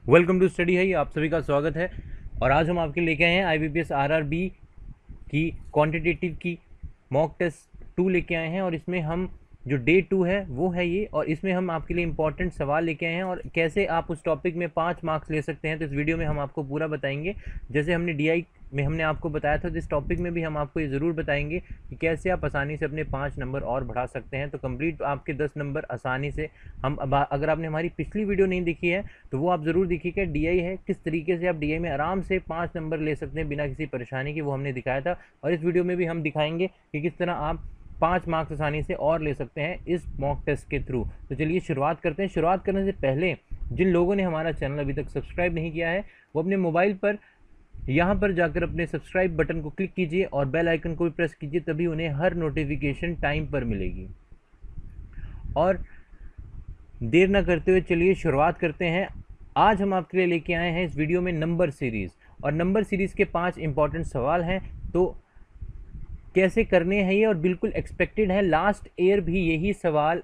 Welcome to study है, आप सभी का स्वागत है। और आज हम आपके लेके आए हैं IBPS RRB की क्वांटिटेटिव की मॉक टेस्ट 2 लेके आए हैं। और इसमें हम जो डे 2 है वो है ये, और इसमें हम आपके लिए इंपॉर्टेंट सवाल लेके आए हैं और कैसे आप उस टॉपिक में 5 मार्क्स ले सकते हैं। तो इस वीडियो में हम आपको पूरा बताएंगे। जैसे हमने DI में हमने आपको बताया था, तो इस टॉपिक में भी हम आपको ये ज़रूर बताएंगे कि कैसे आप आसानी से अपने 5 नंबर और बढ़ा सकते हैं। तो कंप्लीट आपके 10 नंबर आसानी से हम अगर आपने हमारी पिछली वीडियो नहीं देखी है तो वो आप ज़रूर देखिएगा। DI है, किस तरीके से आप DI में आराम से 5 नंबर ले सकते हैं बिना किसी परेशानी के, वो हमने दिखाया था। और इस वीडियो में भी हम दिखाएंगे कि किस तरह आप 5 मार्क्स आसानी से और ले सकते हैं इस मॉक टेस्ट के थ्रू। तो चलिए शुरुआत करते हैं। शुरुआत करने से पहले जिन लोगों ने हमारा चैनल अभी तक सब्सक्राइब नहीं किया है वो अपने मोबाइल पर यहाँ पर जाकर अपने सब्सक्राइब बटन को क्लिक कीजिए और बेल आइकन को भी प्रेस कीजिए, तभी उन्हें हर नोटिफिकेशन टाइम पर मिलेगी। और देर न करते हुए चलिए शुरुआत करते हैं। आज हम आपके लिए लेके आए हैं इस वीडियो में नंबर सीरीज़, और नंबर सीरीज़ के 5 इंपॉर्टेंट सवाल हैं। तो कैसे करने हैं ये, और बिल्कुल एक्सपेक्टेड है। लास्ट ईयर भी यही सवाल,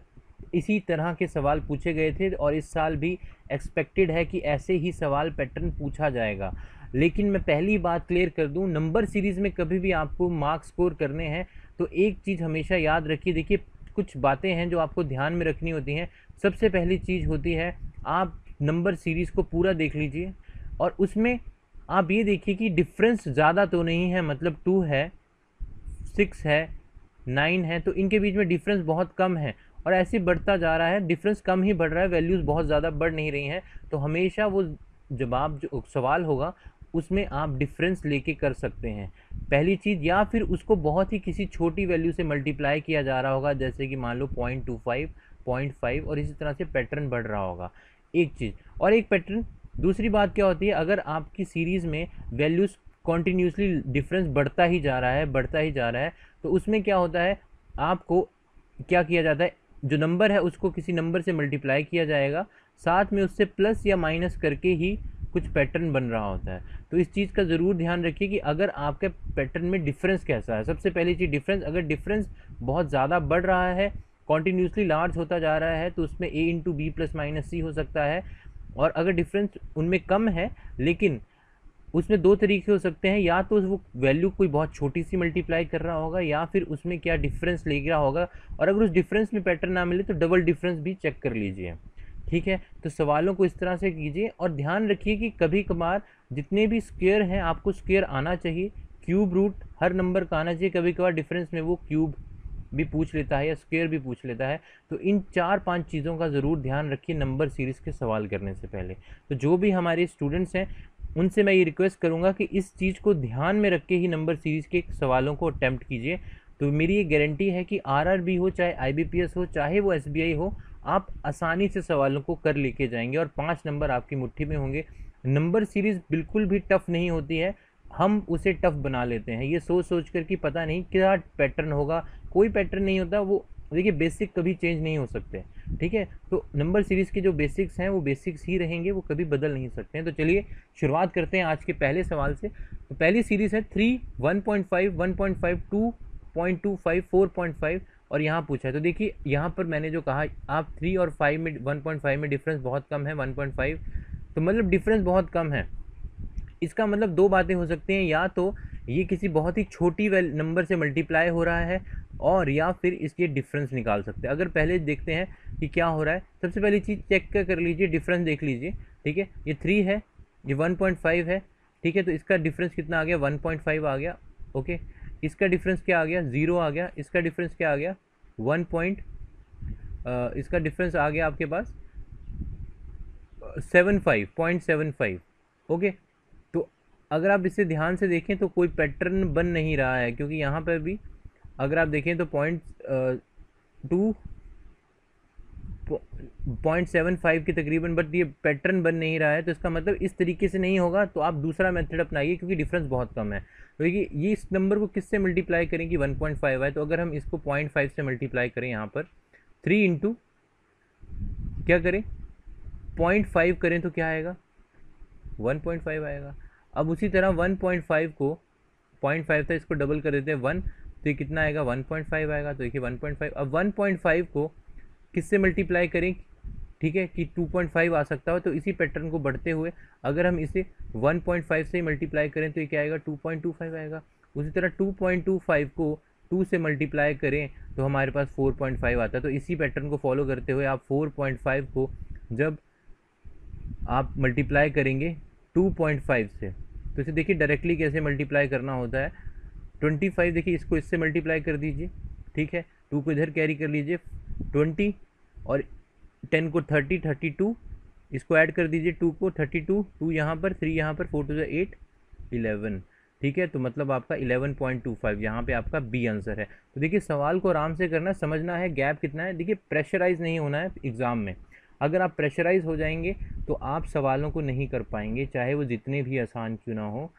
इसी तरह के सवाल पूछे गए थे, और इस साल भी एक्सपेक्टेड है कि ऐसे ही सवाल पैटर्न पूछा जाएगा। लेकिन मैं पहली बात क्लियर कर दूं, नंबर सीरीज़ में कभी भी आपको मार्क्स स्कोर करने हैं तो एक चीज़ हमेशा याद रखिए। देखिए, कुछ बातें हैं जो आपको ध्यान में रखनी होती हैं। सबसे पहली चीज़ होती है, आप नंबर सीरीज़ को पूरा देख लीजिए और उसमें आप ये देखिए कि डिफरेंस ज़्यादा तो नहीं है। मतलब 2 है, 6 है, 9 है, तो इनके बीच में डिफरेंस बहुत कम है और ऐसे बढ़ता जा रहा है। डिफरेंस कम ही बढ़ रहा है, वैल्यूज़ बहुत ज़्यादा बढ़ नहीं रही हैं। तो हमेशा वो जवाब जो सवाल होगा उसमें आप डिफरेंस लेके कर सकते हैं, पहली चीज़। या फिर उसको बहुत ही किसी छोटी वैल्यू से मल्टीप्लाई किया जा रहा होगा, जैसे कि मान लो 0.25, 0.5, और इसी तरह से पैटर्न बढ़ रहा होगा, एक चीज़। और एक पैटर्न, दूसरी बात क्या होती है, अगर आपकी सीरीज़ में वैल्यूज़ कॉन्टीन्यूसली डिफरेंस बढ़ता ही जा रहा है, बढ़ता ही जा रहा है, तो उसमें क्या होता है, आपको क्या किया जाता है, जो नंबर है उसको किसी नंबर से मल्टीप्लाई किया जाएगा, साथ में उससे प्लस या माइनस करके ही कुछ पैटर्न बन रहा होता है। तो इस चीज़ का ज़रूर ध्यान रखिए कि अगर आपके पैटर्न में डिफरेंस कैसा है। सबसे पहली चीज़ डिफरेंस, अगर डिफरेंस बहुत ज़्यादा बढ़ रहा है, कॉन्टीन्यूसली लार्ज होता जा रहा है, तो उसमें A into B plus minus C हो सकता है। और अगर डिफरेंस उनमें कम है, लेकिन उसमें 2 तरीके हो सकते हैं, या तो वो वैल्यू कोई बहुत छोटी सी मल्टीप्लाई कर रहा होगा, या फिर उसमें क्या डिफरेंस ले रहा होगा। और अगर उस डिफरेंस में पैटर्न ना मिले तो डबल डिफरेंस भी चेक कर लीजिए, ठीक है। तो सवालों को इस तरह से कीजिए और ध्यान रखिए कि कभी कभार जितने भी स्क्वायर हैं आपको स्क्वायर आना चाहिए, क्यूब रूट हर नंबर का आना चाहिए। कभी कभार डिफरेंस में वो क्यूब भी पूछ लेता है या स्क्वायर भी पूछ लेता है। तो इन 4-5 चीज़ों का ज़रूर ध्यान रखिए नंबर सीरीज़ के सवाल करने से पहले। तो जो भी हमारे स्टूडेंट्स हैं उनसे मैं ये रिक्वेस्ट करूँगा कि इस चीज़ को ध्यान में रख के ही नंबर सीरीज़ के सवालों को अटैम्प्ट कीजिए। तो मेरी ये गारंटी है कि RRB हो, चाहे IBPS हो, चाहे वो SBI हो, आप आसानी से सवालों को कर लेके जाएंगे और 5 नंबर आपकी मुट्ठी में होंगे। नंबर सीरीज़ बिल्कुल भी टफ़ नहीं होती है, हम उसे टफ़ बना लेते हैं ये सोच सोच कर कि पता नहीं क्या पैटर्न होगा। कोई पैटर्न नहीं होता वो, देखिए बेसिक कभी चेंज नहीं हो सकते, ठीक है। तो नंबर सीरीज़ के जो बेसिक्स हैं वो बेसिक्स ही रहेंगे, वो कभी बदल नहीं सकते हैं। तो चलिए शुरुआत करते हैं आज के पहले सवाल से। तो पहली सीरीज़ है 3, 1.5, 1.5, 2.25, 4.5, और यहाँ पूछा है। तो देखिए यहाँ पर मैंने जो कहा, आप 3 और 5 में 1.5 में डिफरेंस बहुत कम है, 1.5 तो मतलब डिफरेंस बहुत कम है। इसका मतलब 2 बातें हो सकती हैं, या तो ये किसी बहुत ही छोटी नंबर से मल्टीप्लाई हो रहा है, और या फिर इसके डिफरेंस निकाल सकते हैं। अगर पहले देखते हैं कि क्या हो रहा है, सबसे पहली चीज़ चेक कर लीजिए, डिफरेंस देख लीजिए, ठीक है। ये 3 है, ये 1.5 है, ठीक है। तो इसका डिफरेंस कितना आ गया, 1.5 आ गया, ओके। इसका डिफरेंस क्या आ गया, 0 आ गया। इसका डिफरेंस क्या आ गया, 1 पॉइंट, इसका डिफरेंस आ गया आपके पास 0.75, ओके। तो अगर आप इसे ध्यान से देखें तो कोई पैटर्न बन नहीं रहा है, क्योंकि यहाँ पर भी अगर आप देखें तो 0.75 की तकरीबन, बट ये पैटर्न बन नहीं रहा है। तो इसका मतलब इस तरीके से नहीं होगा, तो आप दूसरा मेथड अपनाइए, क्योंकि डिफरेंस बहुत कम है। तो ये इस नंबर को किससे मल्टीप्लाई करें कि 1.5 है, तो अगर हम इसको 0.5 से मल्टीप्लाई करें, यहाँ पर 3 इंटू क्या करें, 0.5 करें तो क्या आएगा, 1.5 आएगा। अब उसी तरह 1.5 को, 0.5 था, इसको डबल कर देते हैं 1, तो ये कितना आएगा, 1.5 आएगा। तो देखिए 1.5, अब 1.5 को किससे मल्टीप्लाई करें, ठीक है, कि 2.5 आ सकता है, तो इसी पैटर्न को बढ़ते हुए अगर हम इसे 1.5 से मल्टीप्लाई करें तो ये क्या आएगा, 2.25 आएगा। उसी तरह 2.25 को 2 से मल्टीप्लाई करें तो हमारे पास 4.5 आता है। तो इसी पैटर्न को फॉलो करते हुए आप 4.5 को जब आप मल्टीप्लाई करेंगे 2.5 से, तो इसे देखिए डायरेक्टली कैसे मल्टीप्लाई करना होता है। 25 देखिए, इसको इससे मल्टीप्लाई कर दीजिए, ठीक है, 2 को इधर कैरी कर लीजिए, 20 और 10 को 30, 32, इसको ऐड कर दीजिए 2 को, 32, 2 यहाँ पर, 3 यहाँ पर, 4 2 8, 11, ठीक है। तो मतलब आपका 11.25 यहाँ पे आपका बी आंसर है। तो देखिए सवाल को आराम से करना, समझना है गैप कितना है। देखिए प्रेशराइज नहीं होना है एग्ज़ाम में। अगर आप प्रेशराइज हो जाएंगे तो आप सवालों को नहीं कर पाएंगे, चाहे वो जितने भी आसान क्यों ना हो।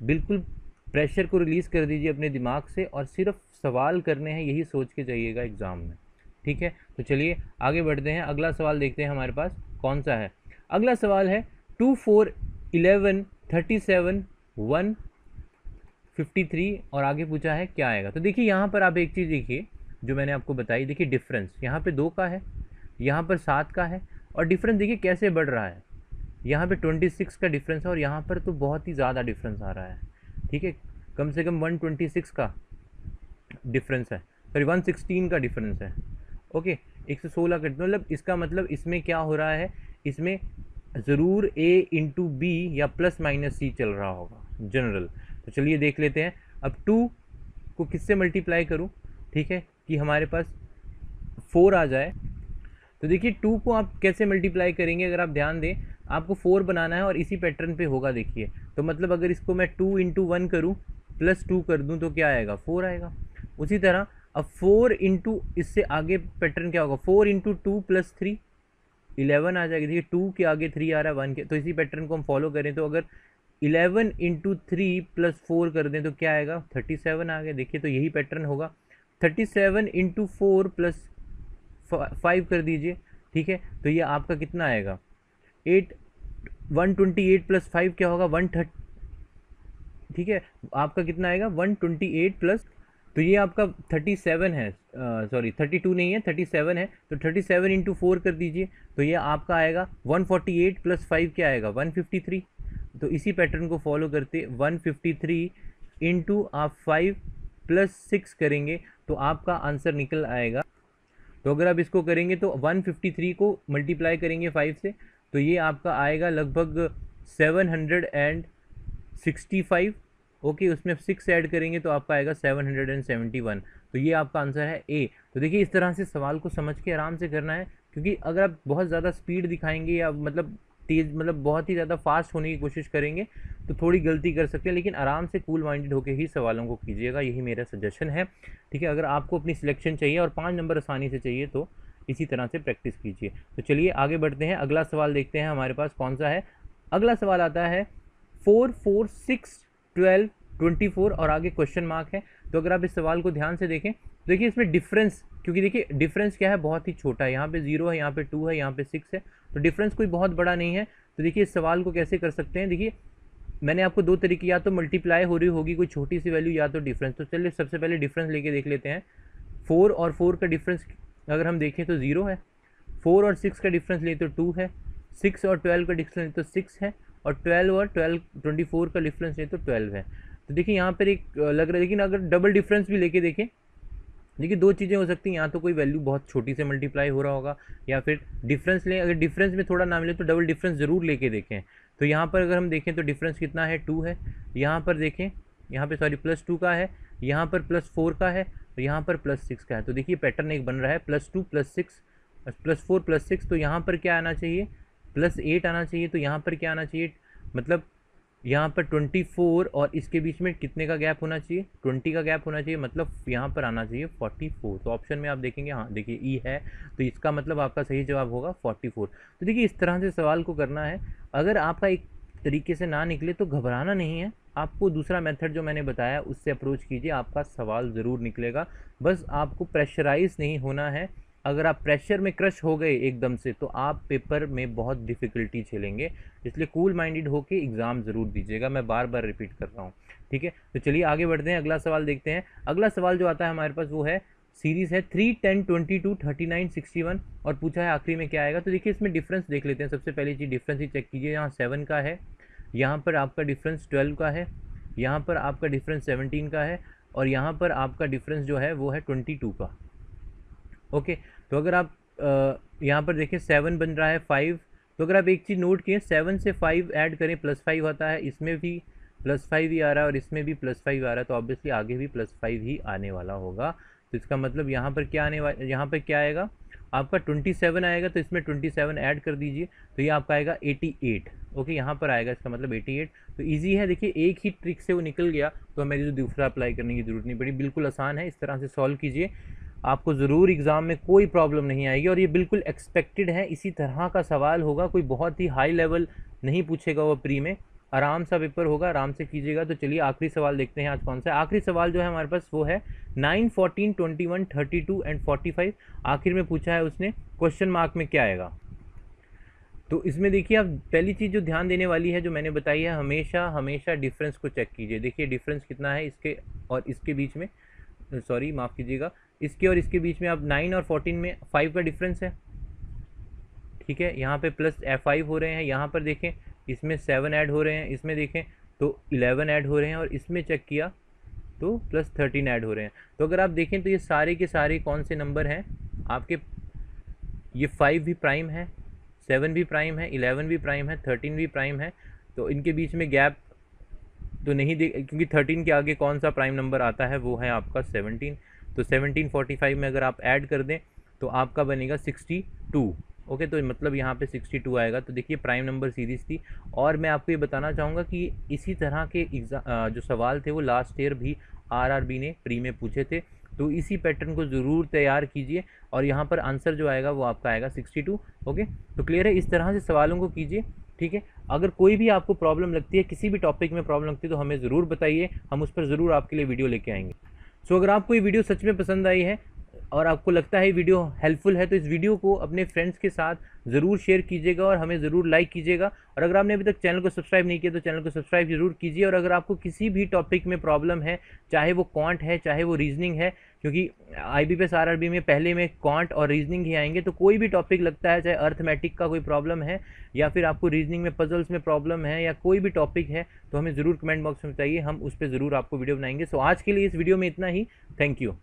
बिल्कुल प्रेशर को रिलीज़ कर दीजिए अपने दिमाग से और सिर्फ सवाल करने हैं, यही सोच के जाइएगा एग्ज़ाम में, ठीक है। तो चलिए आगे बढ़ते हैं, अगला सवाल देखते हैं हमारे पास कौन सा है। अगला सवाल है 2 4 11 37 153 और आगे पूछा है क्या आएगा। तो देखिए यहाँ पर आप एक चीज़ देखिए जो मैंने आपको बताई, देखिए डिफरेंस यहाँ पे 2 का है, यहाँ पर 7 का है, और डिफरेंस देखिए कैसे बढ़ रहा है। यहाँ पे 26 का डिफरेंस है और यहाँ पर तो बहुत ही ज़्यादा डिफरेंस आ रहा है, ठीक है, कम से कम 126 का डिफरेंस है, सॉरी 116 का डिफरेंस है, ओके, 116 का, मतलब इसका मतलब इसमें क्या हो रहा है, इसमें ज़रूर a इंटू बी या प्लस माइनस सी चल रहा होगा जनरल। तो चलिए देख लेते हैं। अब 2 को किससे मल्टीप्लाई करूं, ठीक है, कि हमारे पास 4 आ जाए। तो देखिए 2 को आप कैसे मल्टीप्लाई करेंगे, अगर आप ध्यान दें आपको 4 बनाना है और इसी पैटर्न पे होगा देखिए। तो मतलब अगर इसको मैं 2 इंटू 1 करूँ प्लस 2 कर दूँ तो क्या आएगा, 4 आएगा। उसी तरह अब 4 इंटू, इससे आगे पैटर्न क्या होगा, 4 इंटू 2 प्लस 3 11 आ जाएगी। देखिए 2 के आगे 3 आ रहा है 1 के, तो इसी पैटर्न को हम फॉलो करें तो अगर 11 इंटू 3 प्लस 4 कर दें तो क्या आएगा, 37 आ गया। देखिए तो यही पैटर्न होगा। 37 इंटू 4 प्लस 5 कर दीजिए, ठीक है, तो ये आपका कितना आएगा, 128 प्लस 5 क्या होगा, 130, ठीक है, आपका कितना आएगा 128 प्लस, तो ये आपका 37 है, सॉरी 32 नहीं है 37 है, तो 37 इंटू 4 कर दीजिए तो ये आपका आएगा 148 प्लस 5 क्या आएगा, 153। तो इसी पैटर्न को फॉलो करते 153 इंटू आप 5 प्लस 6 करेंगे तो आपका आंसर निकल आएगा। तो अगर आप इसको करेंगे तो 153 को मल्टीप्लाई करेंगे 5 से तो ये आपका आएगा लगभग 765, ओके, उसमें 6 ऐड करेंगे तो आपका आएगा 771। तो ये आपका आंसर है ए। तो देखिए इस तरह से सवाल को समझ के आराम से करना है, क्योंकि अगर आप बहुत ज़्यादा स्पीड दिखाएंगे या मतलब तेज़, मतलब बहुत ही ज़्यादा फास्ट होने की कोशिश करेंगे तो थोड़ी गलती कर सकते हैं, लेकिन आराम से कूल माइंडेड होकर ही सवालों को कीजिएगा, यही मेरा सजेशन है, ठीक है। अगर आपको अपनी सिलेक्शन चाहिए और 5 नंबर आसानी से चाहिए तो इसी तरह से प्रैक्टिस कीजिए। तो चलिए आगे बढ़ते हैं, अगला सवाल देखते हैं हमारे पास कौन सा है। अगला सवाल आता है 4 4 6 12 24 और आगे क्वेश्चन मार्क है। तो अगर आप इस सवाल को ध्यान से देखें तो देखिए इसमें डिफरेंस, क्योंकि देखिए डिफरेंस क्या है, बहुत ही छोटा है, यहाँ पे 0 है, यहाँ पे 2 है, यहाँ पे 6 है, तो डिफरेंस कोई बहुत बड़ा नहीं है। तो देखिए इस सवाल को कैसे कर सकते हैं, देखिए मैंने आपको 2 तरीके, या तो मल्टीप्लाई हो रही होगी कोई छोटी सी वैल्यू या तो डिफरेंस। तो चलिए सबसे पहले डिफरेंस लेके देख लेते हैं। 4 और 4 का डिफरेंस अगर हम देखें तो 0 है, 4 और 6 का डिफरेंस ले तो 2 है, 6 और 12 का डिफरेंस ले तो 6 है, और 12 और 24 का डिफरेंस ले तो 12 है। तो देखिए यहाँ पर एक लग रहा है, लेकिन अगर डबल डिफरेंस भी लेके देखें, देखिए 2 चीज़ें हो सकती हैं, या तो कोई वैल्यू बहुत छोटी से मल्टीप्लाई हो रहा होगा या फिर डिफरेंस लें, अगर डिफरेंस में थोड़ा ना मिले तो डबल डिफरेंस ज़रूर लेके देखें। तो यहाँ पर अगर हम देखें तो डिफरेंस कितना है, 2 है, यहाँ पर देखें, यहाँ पे सॉरी प्लस 2 का है, यहाँ पर प्लस 4 का है, और यहाँ पर प्लस 6 का है। तो देखिए पैटर्न एक बन रहा है +2 +6 +4 +6, तो यहाँ पर क्या आना चाहिए, +8 आना चाहिए। तो यहाँ पर क्या आना चाहिए, मतलब यहाँ पर 24 और इसके बीच में कितने का गैप होना चाहिए, 20 का गैप होना चाहिए, मतलब यहाँ पर आना चाहिए 44। तो ऑप्शन में आप देखेंगे, हाँ देखिए ई है, तो इसका मतलब आपका सही जवाब होगा 44। तो देखिए इस तरह से सवाल को करना है। अगर आपका एक तरीके से ना निकले तो घबराना नहीं है, आपको दूसरा मेथड जो मैंने बताया उससे अप्रोच कीजिए, आपका सवाल ज़रूर निकलेगा। बस आपको प्रेशराइज नहीं होना है। अगर आप प्रेशर में क्रश हो गए एकदम से तो आप पेपर में बहुत डिफ़िकल्टी झेलेंगे, इसलिए कूल माइंडेड होकर एग्ज़ाम ज़रूर दीजिएगा, मैं बार बार रिपीट कर रहा हूँ, ठीक है। तो चलिए आगे बढ़ते हैं, अगला सवाल देखते हैं। अगला सवाल जो आता है हमारे पास वो है सीरीज़ है 3, 10, 22, 39, 61 और पूछा है आखिरी में क्या आएगा। तो देखिए इसमें डिफरेंस देख लेते हैं। सबसे पहली चीज़ डिफरेंस ही चेक कीजिए। यहाँ 7 का है, यहाँ पर आपका डिफरेंस 12 का है, यहाँ पर आपका डिफरेंस 17 का है और यहाँ पर आपका डिफरेंस जो है वो है 22 का। ओके, तो अगर आप यहाँ पर देखें 7 बन रहा है 5, तो अगर आप एक चीज़ नोट किए 7 से 5 ऐड करें +5 आता है, इसमें भी +5 ही आ रहा है और इसमें भी +5 आ रहा है, तो ऑब्वियसली आगे भी +5 ही आने वाला होगा। तो इसका मतलब यहाँ पर क्या आने वाला, यहाँ पर क्या आएगा आपका 27 आएगा, तो इसमें 27 ऐड कर दीजिए तो ये आपका आएगा 88। ओके, यहाँ पर आएगा इसका मतलब 88। तो इजी है, देखिए एक ही ट्रिक से वो निकल गया, तो हमें जो दूसरा अप्लाई करने की ज़रूरत नहीं पड़ी। बिल्कुल आसान है, इस तरह से सॉल्व कीजिए, आपको ज़रूर एग्ज़ाम में कोई प्रॉब्लम नहीं आएगी। और ये बिल्कुल एक्सपेक्टेड है, इसी तरह का सवाल होगा, कोई बहुत ही हाई लेवल नहीं पूछेगा वो प्री में, आराम सा पेपर होगा, आराम से कीजिएगा। तो चलिए आखिरी सवाल देखते हैं आज कौन सा है। आखिरी सवाल जो है हमारे पास वो है 9, 14, 21, 32 एंड 45। आखिर में पूछा है उसने क्वेश्चन मार्क में क्या आएगा। तो इसमें देखिए आप पहली चीज़ जो ध्यान देने वाली है, जो मैंने बताई है, हमेशा डिफरेंस को चेक कीजिए। देखिए डिफरेंस कितना है इसके और इसके बीच में, सॉरी माफ़ कीजिएगा, इसके और इसके बीच में आप 9 और 14 में 5 का डिफरेंस है। ठीक है, यहाँ पे +5 हो रहे हैं, यहाँ पर देखें इसमें 7 ऐड हो रहे हैं, इसमें देखें तो 11 ऐड हो रहे हैं और इसमें चेक किया तो +13 ऐड हो रहे हैं। तो अगर आप देखें तो ये सारे के सारे कौन से नंबर हैं आपके, ये 5 भी प्राइम है, 7 भी प्राइम है, 11 भी प्राइम है, 13 भी प्राइम है। तो इनके बीच में गैप तो नहीं दे, क्योंकि 13 के आगे कौन सा प्राइम नंबर आता है वो है आपका 17। तो 17 45 में अगर आप ऐड कर दें तो आपका बनेगा 62। ओके, तो मतलब यहाँ पे 62 आएगा। तो देखिए प्राइम नंबर सीरीज़ थी। और मैं आपको ये बताना चाहूँगा कि इसी तरह के जो सवाल थे वो लास्ट ईयर भी आरआरबी ने प्री में पूछे थे। तो इसी पैटर्न को ज़रूर तैयार कीजिए और यहाँ पर आंसर जो आएगा वो आपका आएगा 62। ओके, तो क्लियर है, इस तरह से सवालों को कीजिए। ठीक है, अगर कोई भी आपको प्रॉब्लम लगती है, किसी भी टॉपिक में प्रॉब्लम लगती है, तो हमें ज़रूर बताइए, हम उस पर ज़रूर आपके लिए वीडियो लेके आएंगे। सो अगर आपको ये वीडियो सच में पसंद आई है और आपको लगता है वीडियो हेल्पफुल है, तो इस वीडियो को अपने फ्रेंड्स के साथ ज़रूर शेयर कीजिएगा और हमें ज़रूर लाइक कीजिएगा। और अगर आपने अभी तक चैनल को सब्सक्राइब नहीं किया तो चैनल को सब्सक्राइब जरूर कीजिए। और अगर आपको किसी भी टॉपिक में प्रॉब्लम है, चाहे वो क्वांट है चाहे वो रीजनिंग है, क्योंकि IBPS RRB में पहले में क्वांट और रीजनिंग ही आएंगे, तो कोई भी टॉपिक लगता है, चाहे अर्थमेटिक का कोई प्रॉब्लम है या फिर आपको रीजनिंग में पजल्स में प्रॉब्लम है या कोई भी टॉपिक है, तो हमें ज़रूर कमेंट बॉक्स में बताइए, हम उस पर ज़रूर आपको वीडियो बनाएंगे। सो आज के लिए इस वीडियो में इतना ही। Thank you.